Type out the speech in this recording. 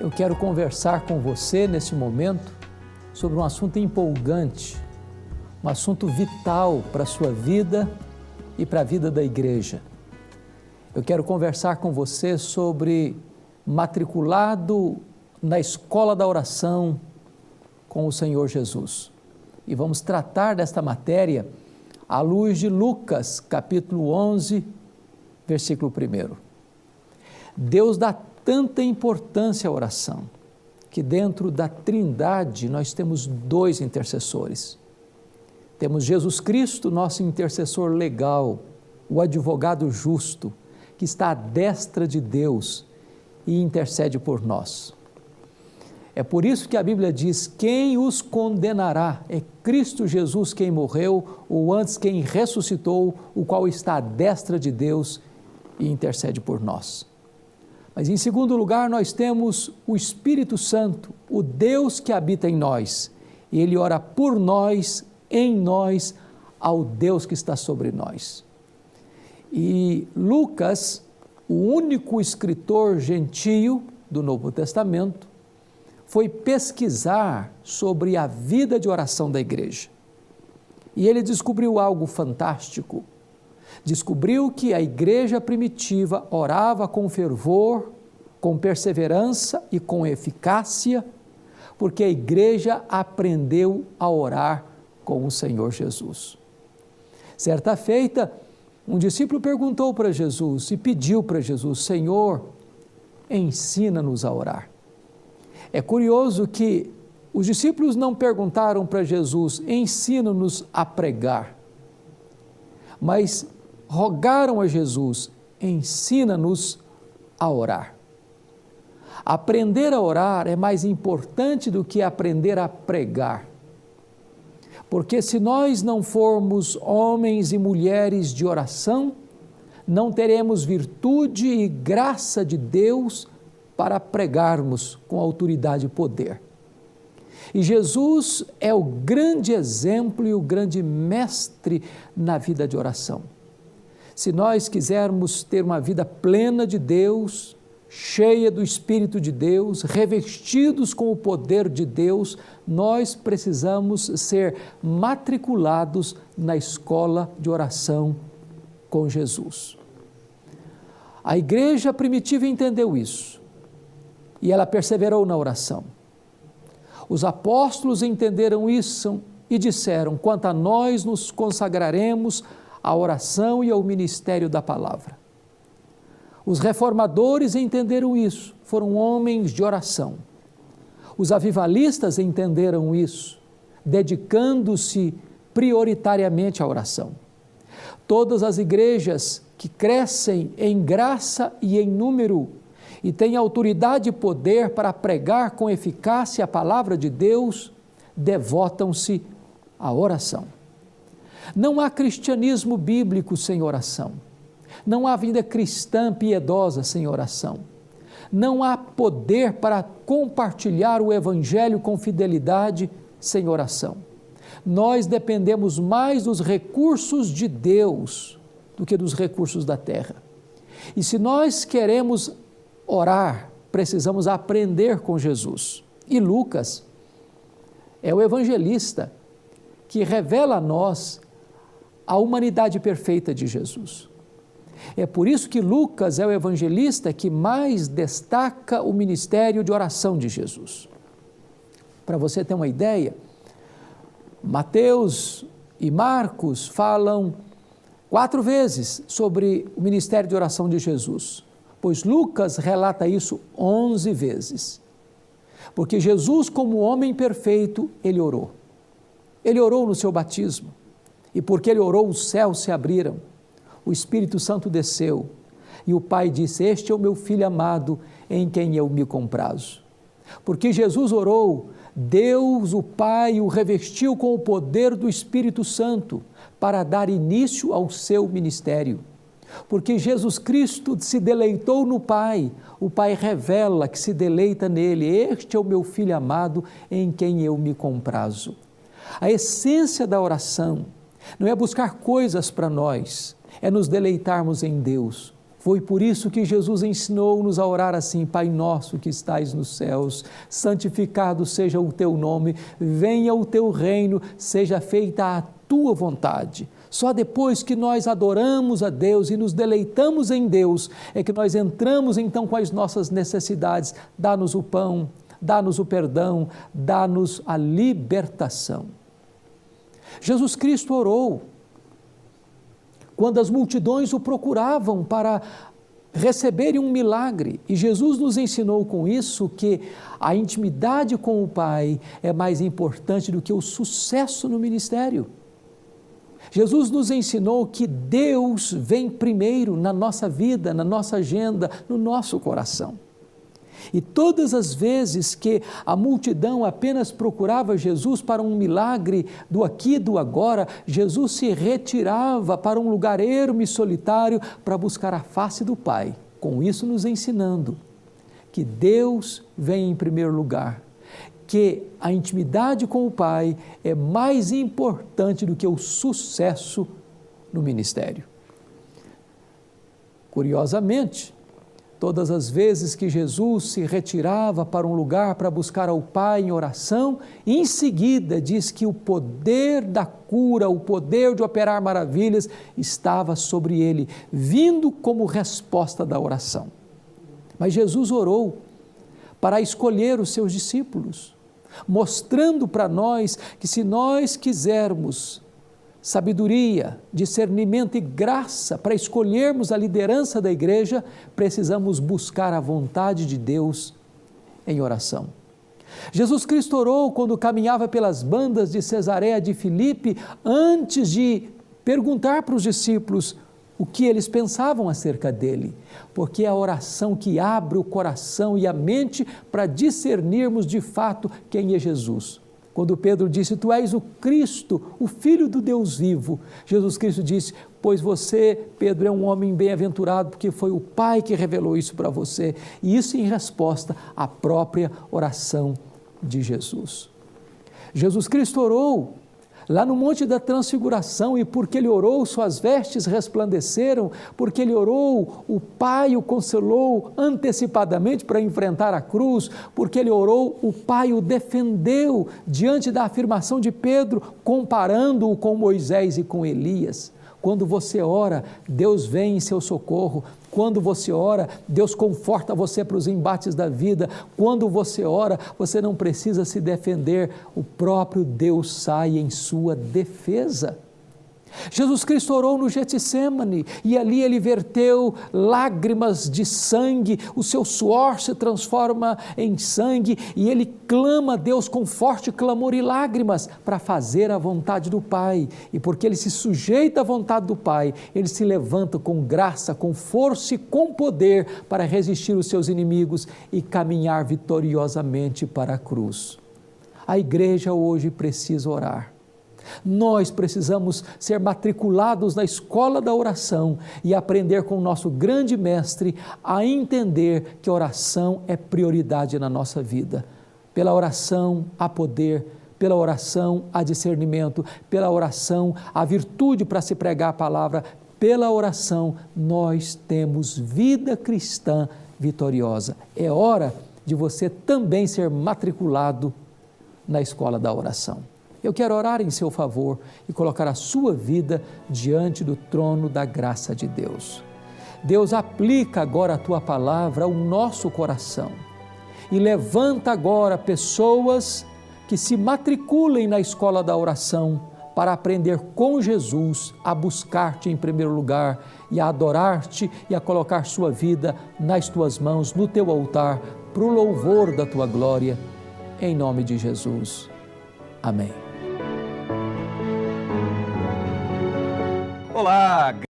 Eu quero conversar com você nesse momento sobre um assunto empolgante, um assunto vital para a sua vida e para a vida da igreja. Eu quero conversar com você sobre matriculado na escola da oração com o Senhor Jesus. E vamos tratar desta matéria à luz de Lucas, capítulo 11, versículo 1. Deus dá tanta importância à oração, que dentro da Trindade nós temos dois intercessores. Temos Jesus Cristo, nosso intercessor legal, o advogado justo, que está à destra de Deus e intercede por nós. É por isso que a Bíblia diz: quem os condenará? É Cristo Jesus quem morreu, ou antes quem ressuscitou, o qual está à destra de Deus e intercede por nós. Mas em segundo lugar, nós temos o Espírito Santo, o Deus que habita em nós, e Ele ora por nós, em nós, ao Deus que está sobre nós. E Lucas, o único escritor gentio do Novo Testamento, foi pesquisar sobre a vida de oração da igreja. E ele descobriu algo fantástico. Descobriu que a igreja primitiva orava com fervor, com perseverança e com eficácia, porque a igreja aprendeu a orar com o Senhor Jesus. Certa feita, um discípulo perguntou para Jesus e pediu para Jesus: Senhor, ensina-nos a orar. É curioso que os discípulos não perguntaram para Jesus: ensina-nos a pregar, mas rogaram a Jesus: ensina-nos a orar. Aprender a orar é mais importante do que aprender a pregar. Porque se nós não formos homens e mulheres de oração, não teremos virtude e graça de Deus para pregarmos com autoridade e poder. E Jesus é o grande exemplo e o grande mestre na vida de oração. Se nós quisermos ter uma vida plena de Deus, cheia do Espírito de Deus, revestidos com o poder de Deus, nós precisamos ser matriculados na escola de oração com Jesus. A igreja primitiva entendeu isso e ela perseverou na oração. Os apóstolos entenderam isso e disseram: quanto a nós nos consagraremos à oração e ao ministério da palavra. Os reformadores entenderam isso, foram homens de oração. Os avivalistas entenderam isso, dedicando-se prioritariamente à oração. Todas as igrejas que crescem em graça e em número e têm autoridade e poder para pregar com eficácia a palavra de Deus, devotam-se à oração. Não há cristianismo bíblico sem oração. Não há vida cristã piedosa sem oração. Não há poder para compartilhar o Evangelho com fidelidade sem oração. Nós dependemos mais dos recursos de Deus do que dos recursos da terra. E se nós queremos orar, precisamos aprender com Jesus. E Lucas é o evangelista que revela a nós a humanidade perfeita de Jesus. É por isso que Lucas é o evangelista que mais destaca o ministério de oração de Jesus. Para você ter uma ideia, Mateus e Marcos falam 4 vezes sobre o ministério de oração de Jesus, pois Lucas relata isso 11 vezes. Porque Jesus, como homem perfeito, ele orou. Ele orou no seu batismo, e porque ele orou, os céus se abriram, o Espírito Santo desceu, e o Pai disse: este é o meu Filho amado, em quem eu me comprazo. Porque Jesus orou, Deus, o Pai, o revestiu com o poder do Espírito Santo para dar início ao seu ministério. Porque Jesus Cristo se deleitou no Pai, o Pai revela que se deleita nele: este é o meu Filho amado, em quem eu me comprazo. A essência da oração não é buscar coisas para nós, é nos deleitarmos em Deus. Foi por isso que Jesus ensinou-nos a orar assim: Pai nosso que estais nos céus, santificado seja o teu nome, venha o teu reino, seja feita a tua vontade. Só depois que nós adoramos a Deus e nos deleitamos em Deus, é que nós entramos então com as nossas necessidades. Dá-nos o pão, dá-nos o perdão, dá-nos a libertação. Jesus Cristo orou quando as multidões o procuravam para receberem um milagre. E Jesus nos ensinou com isso que a intimidade com o Pai é mais importante do que o sucesso no ministério. Jesus nos ensinou que Deus vem primeiro na nossa vida, na nossa agenda, no nosso coração. E todas as vezes que a multidão apenas procurava Jesus para um milagre do aqui e do agora, Jesus se retirava para um lugar ermo e solitário para buscar a face do Pai, com isso nos ensinando que Deus vem em primeiro lugar, que a intimidade com o Pai é mais importante do que o sucesso no ministério. Curiosamente, todas as vezes que Jesus se retirava para um lugar para buscar ao Pai em oração, em seguida diz que o poder da cura, o poder de operar maravilhas estava sobre ele, vindo como resposta da oração. Mas Jesus orou para escolher os seus discípulos, mostrando para nós que se nós quisermos sabedoria, discernimento e graça para escolhermos a liderança da igreja, precisamos buscar a vontade de Deus em oração. Jesus Cristo orou quando caminhava pelas bandas de Cesareia de Filipe, antes de perguntar para os discípulos o que eles pensavam acerca dele, porque é a oração que abre o coração e a mente para discernirmos de fato quem é Jesus. Quando Pedro disse: Tu és o Cristo, o Filho do Deus vivo, Jesus Cristo disse: Pois você, Pedro, é um homem bem-aventurado, porque foi o Pai que revelou isso para você. E isso em resposta à própria oração de Jesus. Jesus Cristo orou lá no Monte da Transfiguração, e porque ele orou, suas vestes resplandeceram, porque ele orou, o Pai o consolou antecipadamente para enfrentar a cruz, porque ele orou, o Pai o defendeu diante da afirmação de Pedro, comparando-o com Moisés e com Elias. Quando você ora, Deus vem em seu socorro. Quando você ora, Deus conforta você para os embates da vida. Quando você ora, você não precisa se defender, o próprio Deus sai em sua defesa. Jesus Cristo orou no Getsêmani e ali ele verteu lágrimas de sangue, o seu suor se transforma em sangue e ele clama a Deus com forte clamor e lágrimas para fazer a vontade do Pai. E porque ele se sujeita à vontade do Pai, ele se levanta com graça, com força e com poder para resistir os seus inimigos e caminhar vitoriosamente para a cruz. A igreja hoje precisa orar. Nós precisamos ser matriculados na escola da oração e aprender com o nosso grande mestre a entender que a oração é prioridade na nossa vida. Pela oração há poder, pela oração há discernimento, pela oração há virtude para se pregar a palavra, pela oração nós temos vida cristã vitoriosa. É hora de você também ser matriculado na escola da oração. Eu quero orar em seu favor e colocar a sua vida diante do trono da graça de Deus. Deus, aplica agora a tua palavra ao nosso coração e levanta agora pessoas que se matriculem na escola da oração para aprender com Jesus a buscar-te em primeiro lugar e a adorar-te e a colocar sua vida nas tuas mãos, no teu altar, para o louvor da tua glória, em nome de Jesus. Amém. Olá!